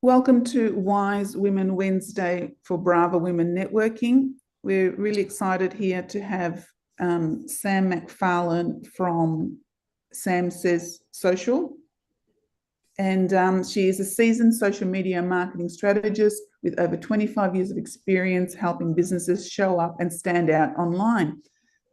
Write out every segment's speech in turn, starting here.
Welcome to Wise Women Wednesday for Brava Women Networking. We're really excited here to have Sam McFarlane from Sam Says Social. And she is a seasoned social media marketing strategist with over 25 years of experience helping businesses show up and stand out online.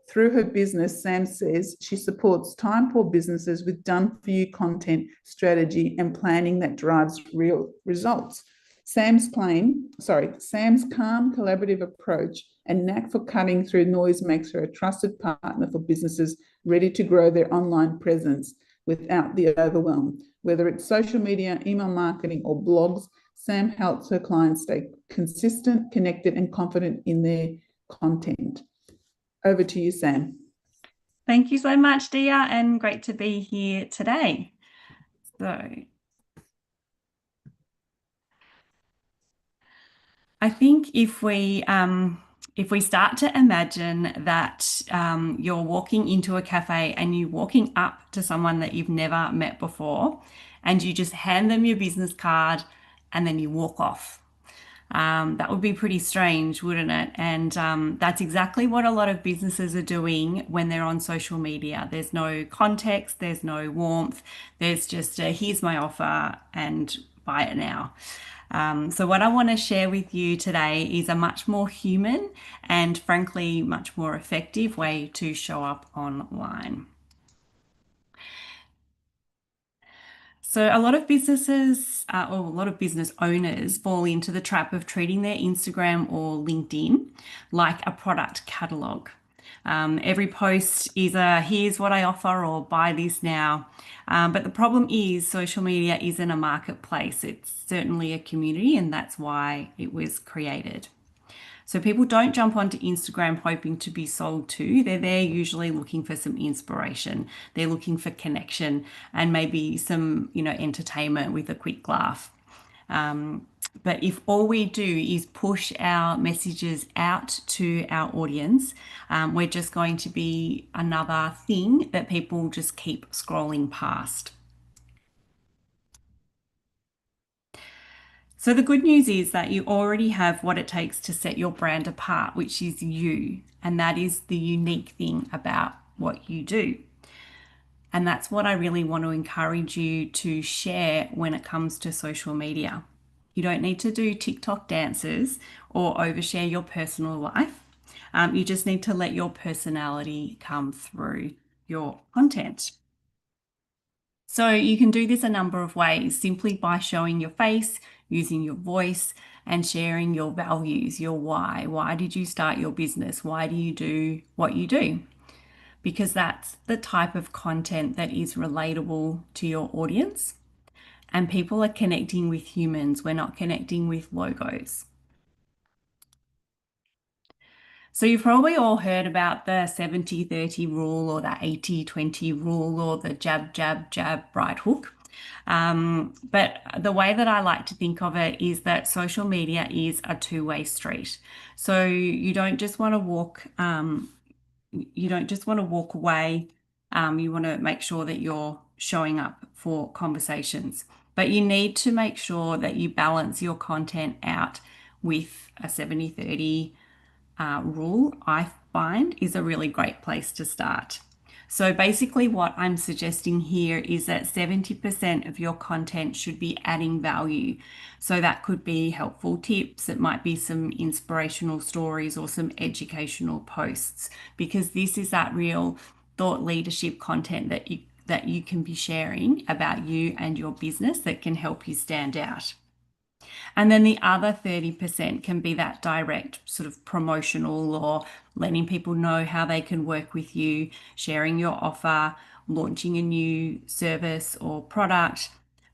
Through her business, Sam says she supports time-poor businesses with done-for-you content, strategy, and planning that drives real results. Sam's calm, collaborative approach and knack for cutting through noise makes her a trusted partner for businesses ready to grow their online presence without the overwhelm. Whether it's social media, email marketing, or blogs, Sam helps her clients stay consistent, connected, and confident in their content. Over to you, Sam. Thank you so much, Dia, and great to be here today. So I think if we start to imagine that you're walking into a cafe and you're walking up to someone that you've never met before, and you just hand them your business card and then you walk off. That would be pretty strange, wouldn't it? And that's exactly what a lot of businesses are doing when they're on social media. There's no context, there's no warmth, there's just a, here's my offer and buy it now. So what I want to share with you today is a much more human and frankly much more effective way to show up online. So a lot of businesses or a lot of business owners fall into the trap of treating their Instagram or LinkedIn like a product catalog. Every post is a here's what I offer or buy this now. But the problem is social media isn't a marketplace. It's certainly a community, and that's why it was created. So people don't jump onto Instagram hoping to be sold to. They're there usually looking for some inspiration. They're looking for connection and maybe some, entertainment with a quick laugh. But if all we do is push our messages out to our audience, we're just going to be another thing that people just keep scrolling past. So the good news is that you already have what it takes to set your brand apart, which is you. And that is the unique thing about what you do. And that's what I really want to encourage you to share when it comes to social media. You don't need to do TikTok dances or overshare your personal life. You just need to let your personality come through your content. So you can do this a number of ways, simply by showing your face, using your voice, and sharing your values, your why. Why did you start your business? Why do you do what you do? Because that's the type of content that is relatable to your audience. And people are connecting with humans. We're not connecting with logos. So you've probably all heard about the 70-30 rule or the 80-20 rule or the jab, jab, jab, right hook. But the way that I like to think of it is that social media is a two-way street. So you don't just want to walk, away. You want to make sure that you're showing up for conversations. But you need to make sure that you balance your content out with a 70-30 rule, I find is a really great place to start. So basically what I'm suggesting here is that 70% of your content should be adding value. So that could be helpful tips, it might be some inspirational stories or some educational posts, because this is that real thought leadership content that you can be sharing about you and your business that can help you stand out. And then the other 30% can be that direct sort of promotional or letting people know how they can work with you, sharing your offer, launching a new service or product,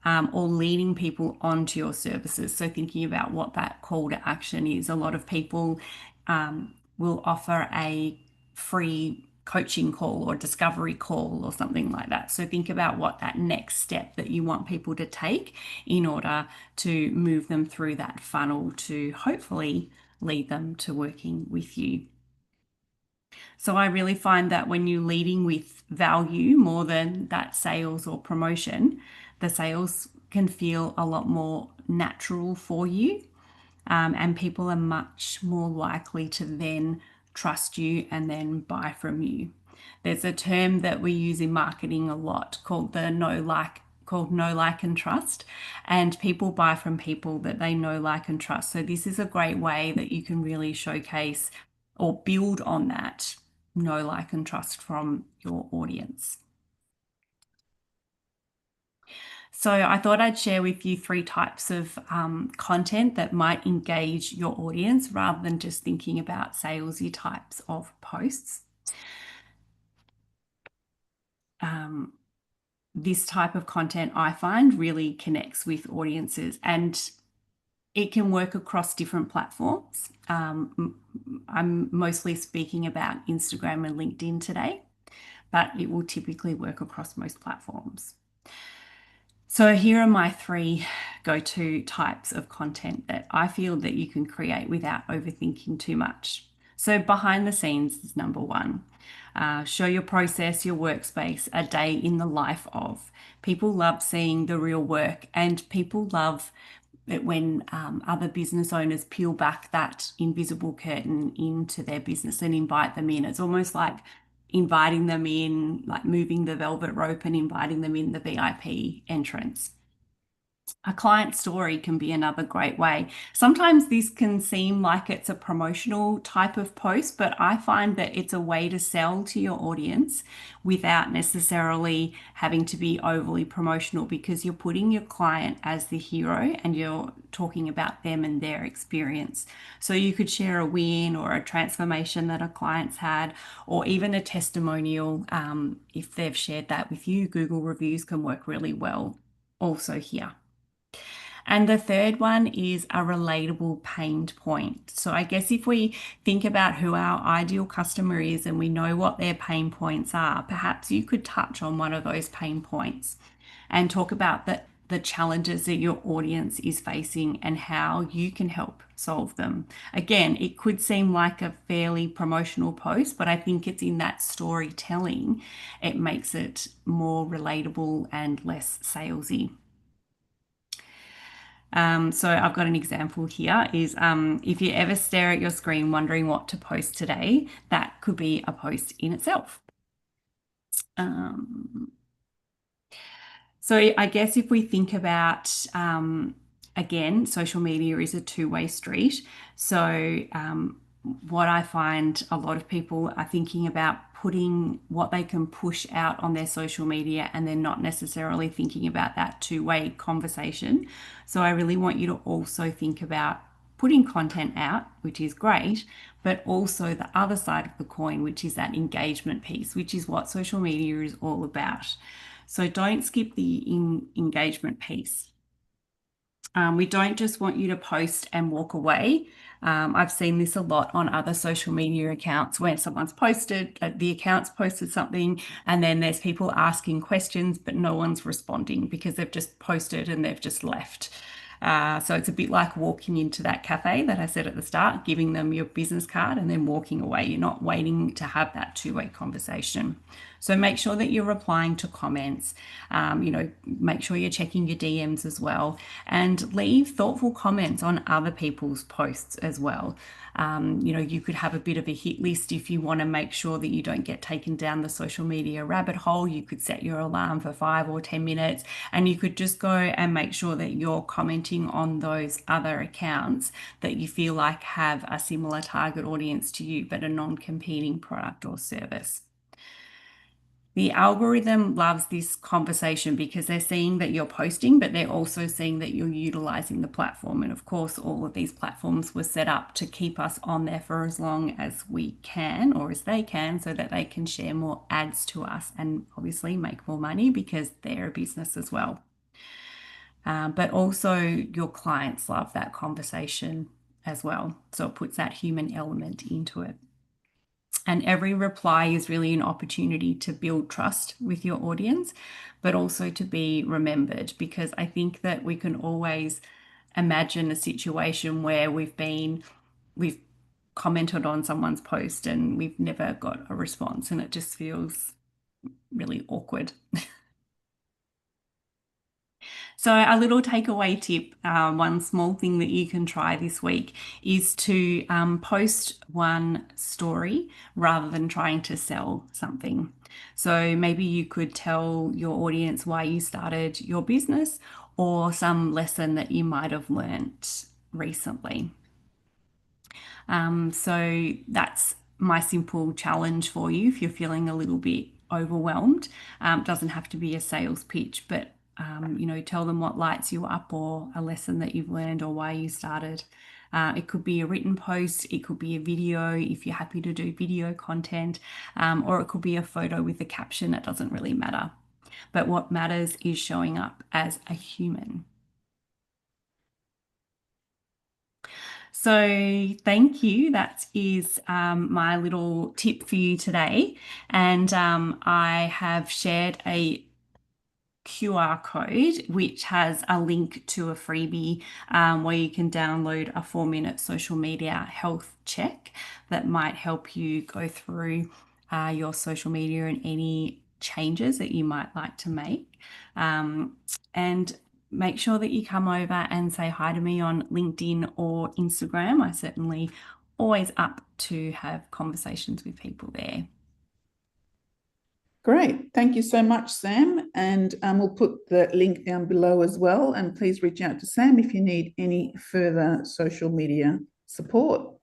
or leading people onto your services. So thinking about what that call to action is. A lot of people will offer a free coaching call or discovery call or something like that. So think about what that next step that you want people to take in order to move them through that funnel to hopefully lead them to working with you. So I really find that when you're leading with value more than that sales or promotion, the sales can feel a lot more natural for you. And people are much more likely to then trust you and then buy from you. There's a term that we use in marketing a lot called know, like, and trust. And people buy from people that they know, like, and trust. So this is a great way that you can really showcase or build on that know, like, and trust from your audience. So I thought I'd share with you 3 types of content that might engage your audience rather than just thinking about salesy types of posts. This type of content I find really connects with audiences, and it can work across different platforms. I'm mostly speaking about Instagram and LinkedIn today, but it will typically work across most platforms. So here are my 3 go-to types of content that I feel that you can create without overthinking too much. So behind the scenes is number 1. Show your process, your workspace, a day in the life of. People love seeing the real work, and people love it when other business owners peel back that invisible curtain into their business and invite them in. It's almost like inviting them in, like moving the velvet rope and inviting them in the VIP entrance. A client story can be another great way. Sometimes this can seem like it's a promotional type of post, but I find that it's a way to sell to your audience without necessarily having to be overly promotional, because you're putting your client as the hero and you're talking about them and their experience. So you could share a win or a transformation that a client's had, or even a testimonial. If they've shared that with you, Google reviews can work really well also here. And the third one is a relatable pain point. So I guess if we think about who our ideal customer is and we know what their pain points are, perhaps you could touch on one of those pain points and talk about the challenges that your audience is facing and how you can help solve them. Again, it could seem like a fairly promotional post, but I think it's in that storytelling, it makes it more relatable and less salesy. So I've got an example here is if you ever stare at your screen wondering what to post today, that could be a post in itself. So I guess if we think about, again, social media is a two-way street. So what I find a lot of people are thinking about putting what they can push out on their social media, and they're not necessarily thinking about that two-way conversation. So I really want you to also think about putting content out, which is great, but also the other side of the coin, which is that engagement piece, which is what social media is all about. So don't skip the engagement piece. We don't just want you to post and walk away. I've seen this a lot on other social media accounts where someone's posted, the account's posted something, and then there's people asking questions, but no one's responding because they've just posted and they've just left. So it's a bit like walking into that cafe that I said at the start, giving them your business card and then walking away. You're not waiting to have that two-way conversation. So make sure that you're replying to comments, make sure you're checking your DMs as well, and leave thoughtful comments on other people's posts as well. You could have a bit of a hit list if you want to make sure that you don't get taken down the social media rabbit hole. You could set your alarm for 5 or 10 minutes, and you could just go and make sure that you're commenting on those other accounts that you feel like have a similar target audience to you, but a non-competing product or service. The algorithm loves this conversation because they're seeing that you're posting, but they're also seeing that you're utilizing the platform. And of course, all of these platforms were set up to keep us on there for as long as we can, or as they can, so that they can share more ads to us and obviously make more money because they're a business as well. But also your clients love that conversation as well. So it puts that human element into it. And every reply is really an opportunity to build trust with your audience, but also to be remembered, because I think that we can always imagine a situation where we've commented on someone's post and we've never got a response, and it just feels really awkward. So, a little takeaway tip, one small thing that you can try this week is to post one story rather than trying to sell something. So, maybe you could tell your audience why you started your business or some lesson that you might have learnt recently. So that's my simple challenge for you if you're feeling a little bit overwhelmed. It doesn't have to be a sales pitch, but tell them what lights you up or a lesson that you've learned or why you started. It could be a written post, it could be a video if you're happy to do video content, or it could be a photo with a caption. It doesn't really matter. But what matters is showing up as a human. So, thank you. That is my little tip for you today. And I have shared a QR code which has a link to a freebie where you can download a 4-minute social media health check that might help you go through your social media and any changes that you might like to make. And make sure that you come over and say hi to me on LinkedIn or Instagram. I certainly always up to have conversations with people there. Great. Thank you so much, Sam. And we'll put the link down below as well. And please reach out to Sam if you need any further social media support.